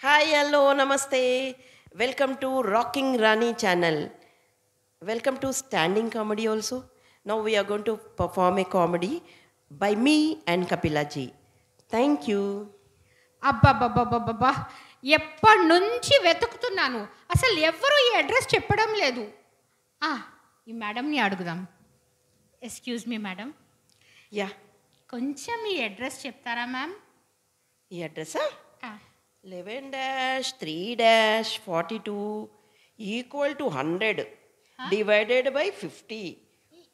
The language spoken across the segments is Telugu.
Hi, hello, namaste. Welcome to Rocking Rani channel. Welcome to standing comedy also. Now we are going to perform a comedy by me and Kapila ji. Thank you. అబ్బబ్బబ్బబ్బబ్బా! ఎప్పటినుంచి వెతుకుతున్నాను. అసలు ఎవ్వరు ఈ అడ్రస్ చెప్పడం లేదు. ఆ! ఈ మేడంని అడుగుదాం. Excuse me madam. Yeah. కొంచెం ఈ అడ్రస్ చెప్తారా మ్యామ్? ఈ అడ్రస్ ఆ! 11-3-42 ఈక్వల్ టు 100 డివైడెడ్ బై 50.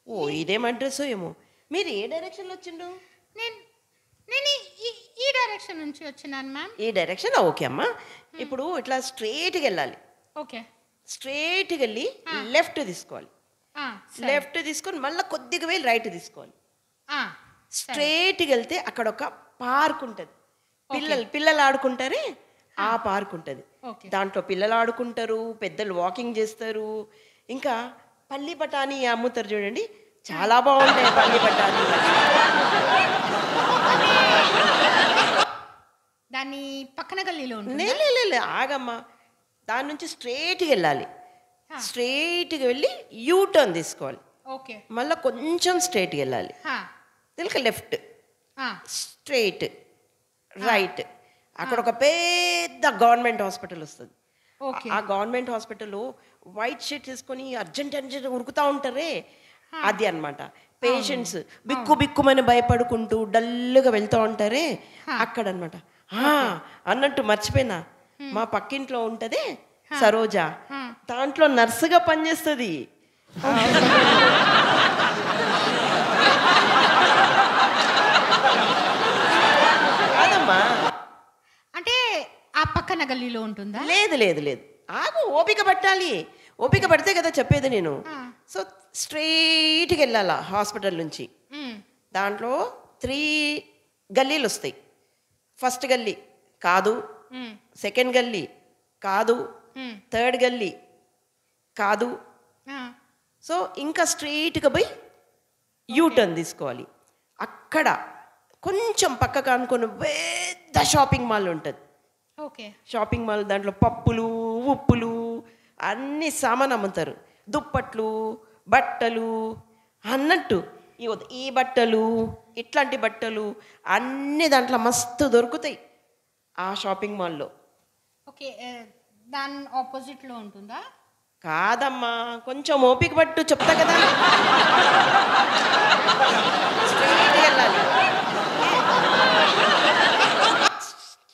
ఓ ఇదేం అడ్రస్ ఏమో. మీరు ఏ డైరెక్షన్లో వచ్చిండు? నేను నేను ఈ డైరెక్షన్ నుంచి వచ్చినాను మ్యామ్. ఈ డైరెక్షన్ ఓకే అమ్మా. ఇప్పుడు ఇట్లా స్ట్రైట్గా వెళ్ళాలి. ఓకే. స్ట్రైట్గా వెళ్ళి లెఫ్ట్ తీసుకోవాలి. సరే. లెఫ్ట్ తీసుకొని మళ్ళీ కొద్దిగా వెళ్ళి రైట్ తీసుకోవాలి. సరే. స్ట్రైట్గా వెళ్తే అక్కడ ఒక పార్క్ ఉంటుంది. పిల్లలు ఆడుకుంటారే ఆ పార్క్ ఉంటుంది. ఓకే. దాంట్లో పిల్లలు ఆడుకుంటారు, పెద్దలు వాకింగ్ చేస్తారు. ఇంకా పల్లి బఠానీ అమ్ముతారు చూడండి, చాలా బాగుంటాయి పల్లి బఠానీ. దాని పక్కన గల్లీలో ఉంటుంది. లే ఆగమ్మా, దాని నుంచి స్ట్రైట్గా వెళ్ళాలి. స్ట్రైట్గా వెళ్ళి యూ టర్న్ తీసుకోవాలి. ఓకే. మళ్ళీ కొంచెం స్ట్రైట్గా వెళ్ళాలి. తెలుక లెఫ్ట్, స్ట్రైట్, రైట్. అక్కడ ఒక పెద్ద గవర్నమెంట్ హాస్పిటల్ వస్తుంది. ఓకే. ఆ గవర్నమెంట్ హాస్పిటల్లో వైట్ షీట్ తీసుకొని అర్జెంట్ ఉరుకుతూ ఉంటారే, అది అన్నమాట. పేషెంట్స్ బిక్కుమని భయపడుకుంటూ డల్గా వెళ్తూ ఉంటారే అక్కడ అనమాట. అన్నట్టు మర్చిపోయినా, మా పక్కింట్లో ఉంటదే సరోజ, దాంట్లో నర్సుగా పనిచేస్తుంది. కాదమ్మా, అంటే ఆ పక్కన గల్లీలో ఉంటుందా? లేదు ఆగు, ఓపిక పట్టాలి. ఓపిక పడితే కదా చెప్పేది నేను. సో స్ట్రైట్గా వెళ్ళాలా హాస్పిటల్ నుంచి. దాంట్లో 3 గల్లీలు వస్తాయి. ఫస్ట్ గల్లీ కాదు, సెకండ్ గల్లీ కాదు, థర్డ్ గల్లీ కాదు. సో ఇంకా స్ట్రైట్గా పోయి యూ టర్న్ తీసుకోవాలి. అక్కడ కొంచెం పక్కకు అనుకుని పెద్ద షాపింగ్ మాల్ ఉంటుంది. ఓకే. షాపింగ్ మాల్ దాంట్లో పప్పులు, ఉప్పులు అన్ని సామాన్ అమ్ముతారు. దుప్పట్లు, బట్టలు అన్నట్టు ఈ బట్టలు, ఇట్లాంటి బట్టలు అన్నీ దాంట్లో మస్తు దొరుకుతాయి ఆ షాపింగ్ మాల్లో. ఓకే. దాని ఆపోజిట్లో ఉంటుందా? కాదమ్మా, కొంచెం ఓపిక పట్టు, చెప్తా కదా. స్ట్రైట్గా వెళ్ళాలి,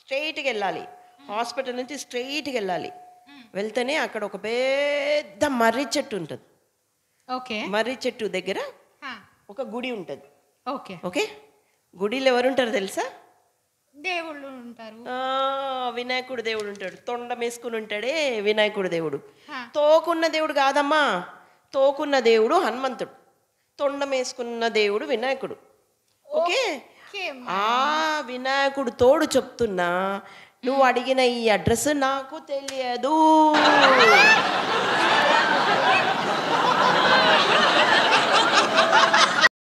స్ట్రైట్గా వెళ్ళాలి. హాస్పిటల్ నుంచి స్ట్రైట్గా వెళ్ళాలి. వెళ్తేనే అక్కడ ఒక పెద్ద మర్రి చెట్టు ఉంటుంది. ఓకే. మర్రి చెట్టు దగ్గర ఒక గుడి ఉంటుంది. ఓకే. ఓకే. గుడిలో ఎవరుంటారు తెలుసా? దేవుళ్ళు ఉంటారు. వినాయకుడు దేవుడు ఉంటాడు. తొండం వేసుకుని ఉంటాడే వినాయకుడు దేవుడు. తోకున్న దేవుడు కాదమ్మా, తోకున్న దేవుడు హనుమంతుడు, తొండం వేసుకున్న దేవుడు వినాయకుడు. ఓకే. ఆ వినాయకుడు తోడు చెప్తున్నా, నువ్వు అడిగిన ఈ అడ్రస్ నాకు తెలియదు.